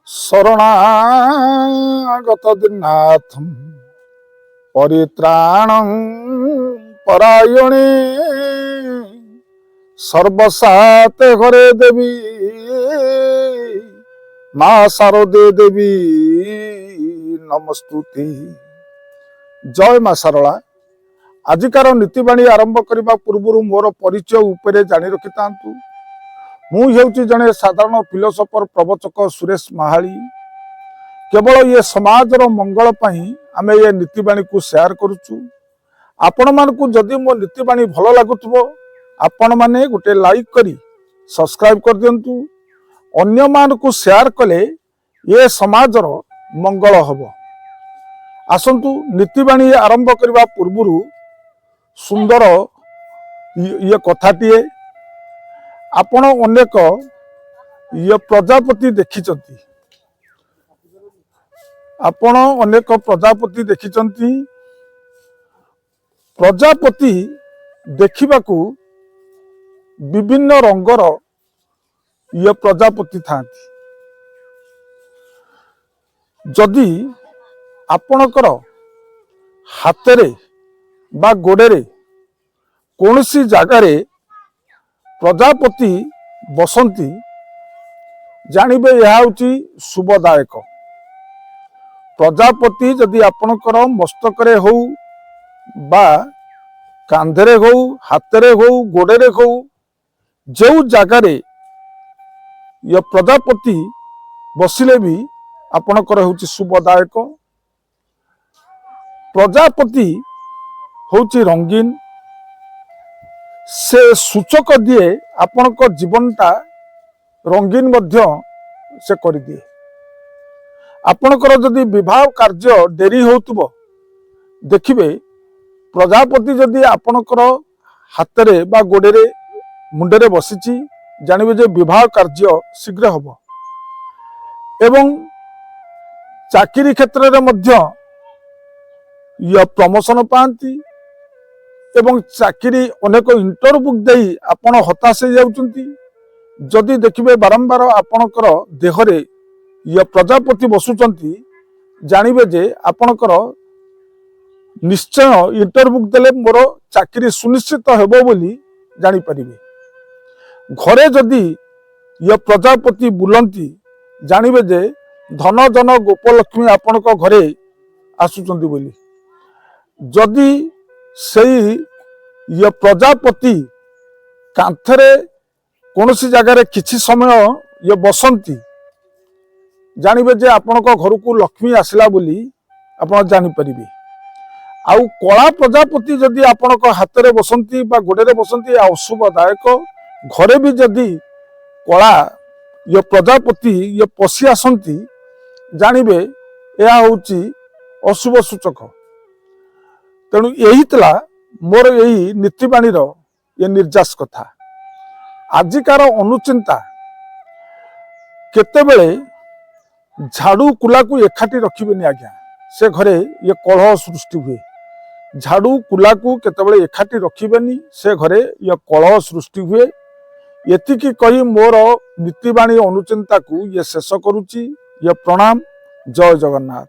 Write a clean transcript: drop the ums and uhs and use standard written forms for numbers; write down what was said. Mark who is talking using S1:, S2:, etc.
S1: शरणागत दीनाथं परित्राणं परायणे सर्वसाते घरे देवी माँ शारदे देवी नमस्तुते। जय माँ शारला। आजिकार नीतिवाणी आरंभ करने पूर्व मोर परिचय उपरे जानी रखि तांतु। मु हेउची जने साधारण फिलोसोफर प्रवचक सुरेश महाली। केवल ये समाजर मंगल पई आमे ये नीतिवाणी को शेयर करूचु। आपण मानकु जदि मो नीतिवाणी भल लागुथबो आपण माने गोटे लाइक करी सब्सक्राइब कर दियंतु। अन्य मानकु शेयर कले ये समाजर मंगल हबो। आसंतु नीतिवाणी आरंभ करने पूर्व सुंदर ये कथाटीए आपण अनेक ये प्रजापति देखिचंती। आपण अनेक प्रजापति देखिचंती। प्रजापति देखिबाकू विभिन्न रंगर ये प्रजापति थांती। जदि आपणकर हाथरे बा गोड़े कौनसी जगार प्रजापति बसंती जानिबे यह होची शुभदायक। प्रजापति जदि आपणकर मस्तकरे हो बा कांधरे हो हाथरे हो गोड़े हो जो जगार ये प्रजापति बसिले भी आपणकर होची शुभदायक। प्रजापति होची रंगीन से सूचक दिए आपणक जीवनटा रंगीन मध्य से कर दिए। आपणकर जदि विवाह कार्य डेरी होतुबो देखिबे प्रजापति जदि आपणकर हाथरे बा गोड़े मुंडरे बसिची जानिबे जे विवाह कार्य शीघ्र हबो। एवं चाकरी क्षेत्र रे मध्य ये प्रमोशन पाती एवं चाकरी अनेक इंटरव्यू दे आपण हताश हो जाउचंती। जदि देखिबे बारंबार आपणकर देहरे ये प्रजापति बसुचंती जानिबे जे आपणकर निश्चय इंटरव्यू देले मोर चाकरी सुनिश्चित हेबो बोली जानि परिबे। घरे जदि ये प्रजापति बुलंती जानिबे जे धन जन गोपलक्ष्मी आपणक घरे आसुचंती बोली। जदि सही ये प्रजापति कांथरे कौनसी जगार किछि समय ये बसंती जानिबे जे आपणक घर को लक्ष्मी आसला बोली आपण जानि परिबे। आउ कला प्रजापति जदि आपणक हाथरे बसंती बा गोड़े बसंती अशुभदायक। घरे भी जदि कला ये प्रजापति ये पशि आसंती जानिबे यह होची अशुभ सूचक। तेणु यही तला मोर यही नीतिवाणी ये निर्यास कथा। आजिकार अनुचिंता केतेबेले झाड़ू कुला को एकाठी रखिबेनी आज्ञा से घरे ये कलह सृष्टि हुए। झाड़ू कुला को केतेबेले एकाठी रखिबेनी से घरे ये कलह सृष्टि हुए। एतिकी कही मोर नीतिवाणी अनुचिंता को ये शेष करुची। ये प्रणाम। जय जगन्नाथ।